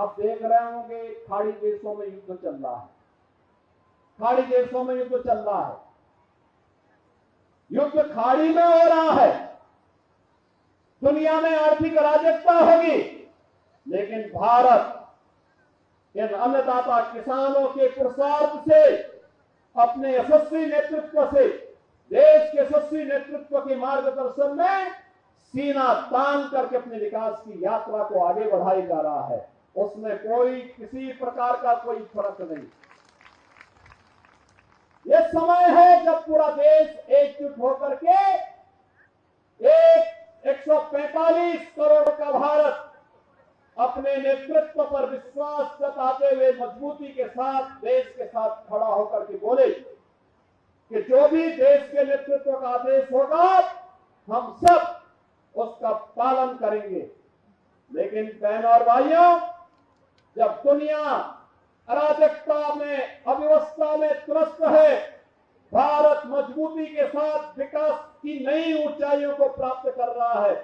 आप देख रहे होंगे खाड़ी देशों में युद्ध चल रहा है, खाड़ी देशों में युद्ध चल रहा है, युद्ध खाड़ी में हो रहा है। दुनिया में आर्थिक अराजकता होगी, लेकिन भारत इन अन्नदाता किसानों के पुरुषार्थ से, अपने यशस्वी नेतृत्व से, देश के यशस्वी नेतृत्व के मार्गदर्शन में सीना तान करके अपने विकास की यात्रा को आगे बढ़ाई जा रहा है। उसमें कोई किसी प्रकार का कोई फर्क नहीं। यह समय है जब पूरा देश एकजुट होकर के 145 करोड़ का भारत अपने नेतृत्व पर विश्वास जताते हुए मजबूती के साथ देश के साथ खड़ा होकर के बोले कि जो भी देश के नेतृत्व का आदेश होगा हम सब उसका पालन करेंगे। लेकिन बहनों और भाइयों, जब दुनिया अराजकता में, अव्यवस्था में त्रस्त है, भारत मजबूती के साथ विकास की नई ऊंचाइयों को प्राप्त कर रहा है,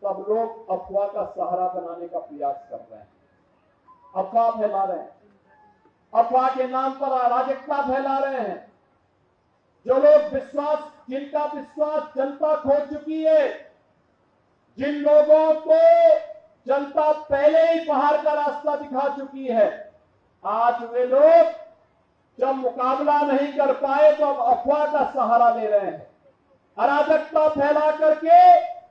तब लोग अफवाह का सहारा बनाने का प्रयास कर रहे हैं, अफवाह फैला रहे हैं, अफवाह के नाम पर अराजकता फैला रहे हैं। जो लोग जिनका विश्वास जनता खो चुकी है, जिन लोगों को जनता पहले ही पहाड़ का रास्ता दिखा चुकी है, आज वे लोग जब मुकाबला नहीं कर पाए तो अब अफवाह का सहारा ले रहे हैं, अराजकता फैला करके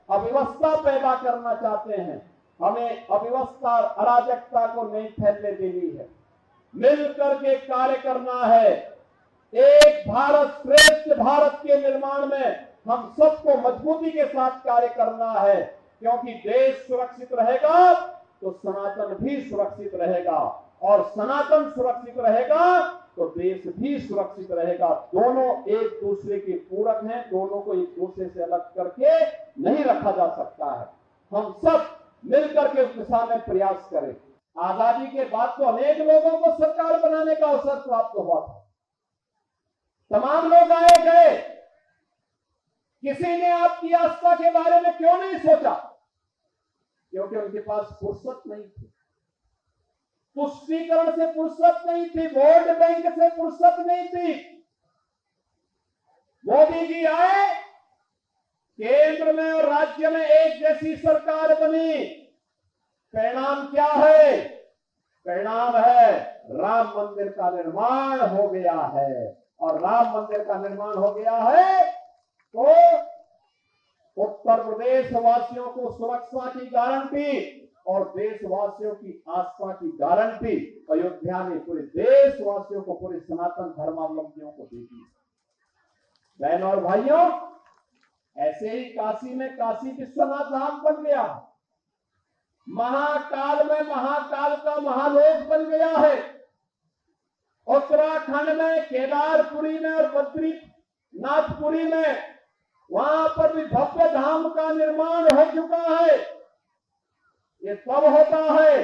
अव्यवस्था पैदा करना चाहते हैं। हमें अव्यवस्था और अराजकता को नहीं फैलने देनी है, मिलकर के कार्य करना है। एक भारत श्रेष्ठ भारत के निर्माण में हम सबको मजबूती के साथ कार्य करना है, क्योंकि देश सुरक्षित रहेगा तो सनातन भी सुरक्षित रहेगा, और सनातन सुरक्षित रहेगा तो देश भी सुरक्षित रहेगा। दोनों एक दूसरे के पूरक हैं, दोनों को एक दूसरे से अलग करके नहीं रखा जा सकता है। हम सब मिलकर के उस दिशा में प्रयास करें। आजादी के बाद तो अनेक लोगों को सरकार बनाने का अवसर प्राप्त हुआ था, तमाम लोग आए गए, किसी ने आपकी आस्था के बारे में क्यों नहीं सोचा? क्योंकि उनके पास फुर्सत नहीं थी, तुष्टीकरण से फुर्सत नहीं थी, वोट बैंक से फुर्सत नहीं थी। मोदी जी आए, केंद्र में और राज्य में एक जैसी सरकार बनी, परिणाम क्या है? परिणाम है राम मंदिर का निर्माण हो गया है, और राम मंदिर का निर्माण हो गया है तो उत्तर प्रदेश वासियों को सुरक्षा की गारंटी और देशवासियों की आस्था की गारंटी अयोध्या ने पूरे देशवासियों को, पूरे सनातन धर्मावलंबियों को दी थी। बहनों और भाइयों, ऐसे ही काशी में काशी विश्वनाथ धाम बन गया, महाकाल में महाकाल का महालोक बन गया है, उत्तराखंड में केदारपुरी में और बद्रीनाथपुरी में वहां पर भी भव्य धाम का निर्माण हो चुका है। ये तब होता है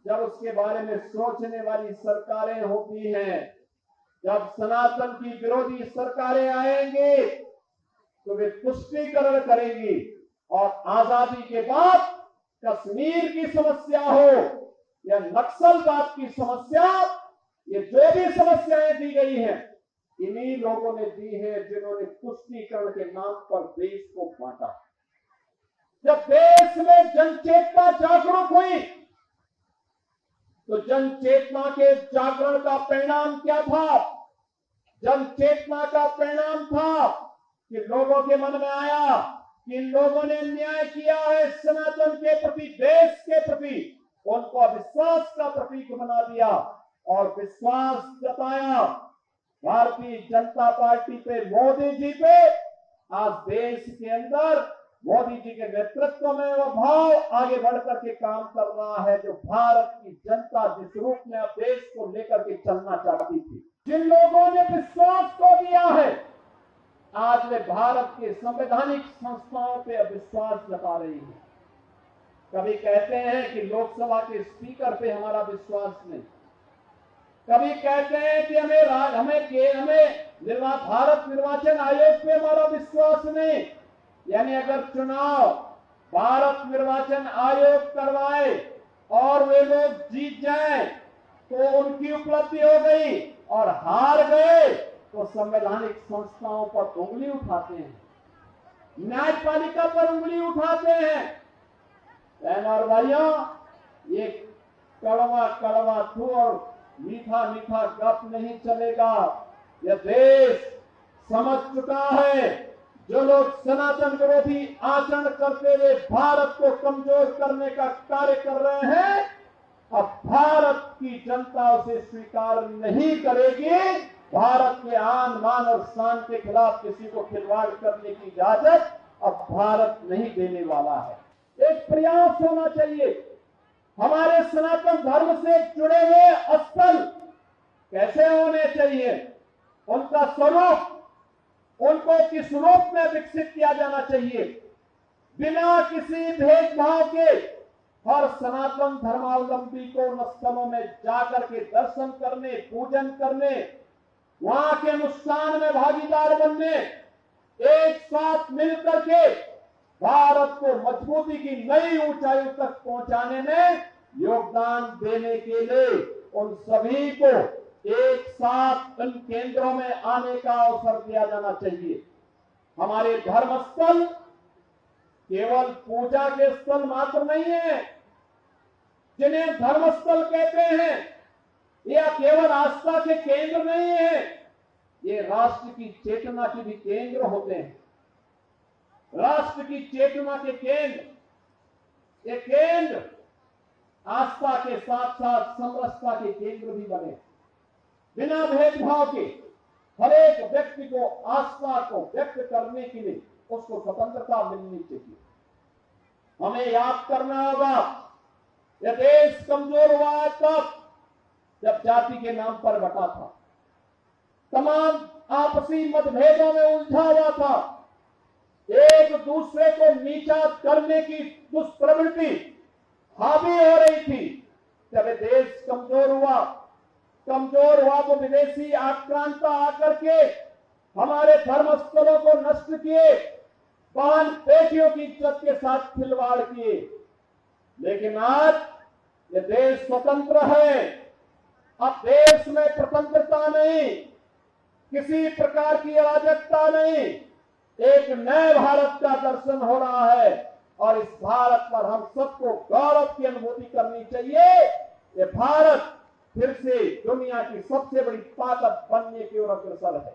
जब उसके बारे में सोचने वाली सरकारें होती हैं। जब सनातन की विरोधी सरकारें आएंगी तो वे तुष्टीकरण करेंगी, और आजादी के बाद कश्मीर की समस्या हो या नक्सलवाद की समस्या, ये जो भी समस्याएं दी गई हैं, इन्हीं लोगों ने दी है जिन्होंने तुष्टीकरण के नाम पर देश को बांटा। जब देश में जनचेतना जागरूक हुई तो जनचेतना के जागरण का परिणाम क्या था? जनचेतना का परिणाम था कि लोगों के मन में आया कि इन लोगों ने अन्याय किया है सनातन के प्रति, देश के प्रति, उनको अविश्वास का प्रतीक बना दिया और विश्वास जताया भारतीय जनता पार्टी पे, मोदी जी पे। आज देश के अंदर मोदी जी के नेतृत्व में वह भाव आगे बढ़कर के काम कर रहा है जो भारत की जनता जिस रूप में अब देश को लेकर के चलना चाहती थी। जिन लोगों ने विश्वास को दिया है, आज वे भारत के संवैधानिक संस्थाओं पे अविश्वास जता रही है। कभी कहते हैं कि लोकसभा के स्पीकर पे हमारा विश्वास नहीं, कभी कहते हैं कि हमें भारत निर्वाचन आयोग पे हमारा विश्वास नहीं। यानी अगर चुनाव भारत निर्वाचन आयोग करवाए और वे लोग जीत जाएं तो उनकी उपलब्धि हो गई, और हार गए तो संवैधानिक संस्थाओं पर उंगली उठाते हैं, न्यायपालिका पर उंगली उठाते हैं। बहन और भाइयों, ये कड़वा कड़वा थू और मीठा मीठा गप नहीं चलेगा। यह देश समझ चुका है, जो लोग सनातन विरोधी आचरण करते हुए भारत को कमजोर करने का कार्य कर रहे हैं, अब भारत की जनता उसे स्वीकार नहीं करेगी। भारत के आन मान और शान के खिलाफ किसी को खिलवाड़ करने की इजाजत अब भारत नहीं देने वाला है। एक प्रयास होना चाहिए। हमारे सनातन धर्म से जुड़े हुए स्थल कैसे होने चाहिए, उनका स्वरूप उनको किस रूप में विकसित किया जाना चाहिए, बिना किसी भेदभाव के हर सनातन धर्मावलंबी को उन स्थलों में जाकर के दर्शन करने, पूजन करने, वहां के अनुष्ठान में भागीदार बनने, एक साथ मिलकर के भारत को मजबूती की नई ऊंचाइयों तक पहुंचाने में योगदान देने के लिए उन सभी को एक साथ इन केंद्रों में आने का अवसर दिया जाना चाहिए। हमारे धर्मस्थल केवल पूजा के स्थल मात्र नहीं है, जिन्हें धर्मस्थल कहते हैं, या केवल आस्था के केंद्र नहीं है, ये राष्ट्र की चेतना के भी केंद्र होते हैं। राष्ट्र की चेतना के केंद्र, ये केंद्र आस्था के साथ साथ समरसता के केंद्र भी बने। बिना भेदभाव के हर एक व्यक्ति को आस्था को व्यक्त करने के लिए उसको स्वतंत्रता मिलनी चाहिए। हमें याद करना होगा, यह देश कमजोर हुआ है तब जब जाति के नाम पर बटा था, तमाम आपसी मतभेदों में उलझा हुआ था, एक दूसरे को नीचा करने की दुष्प्रवृत्ति हावी हो रही थी। जब देश कमजोर हुआ तो विदेशी आक्रांता आकर के हमारे धर्मस्थलों को नष्ट किए, पान पेटियों की इज्जत के साथ खिलवाड़ किए। लेकिन आज ये देश स्वतंत्र है। अब देश में स्वतंत्रता नहीं, किसी प्रकार की अराजकता नहीं, एक नए भारत का दर्शन हो रहा है, और इस भारत पर हम सबको गौरव की अनुभूति करनी चाहिए। ये भारत फिर से दुनिया की सबसे बड़ी ताकत बनने की ओर अग्रसर है।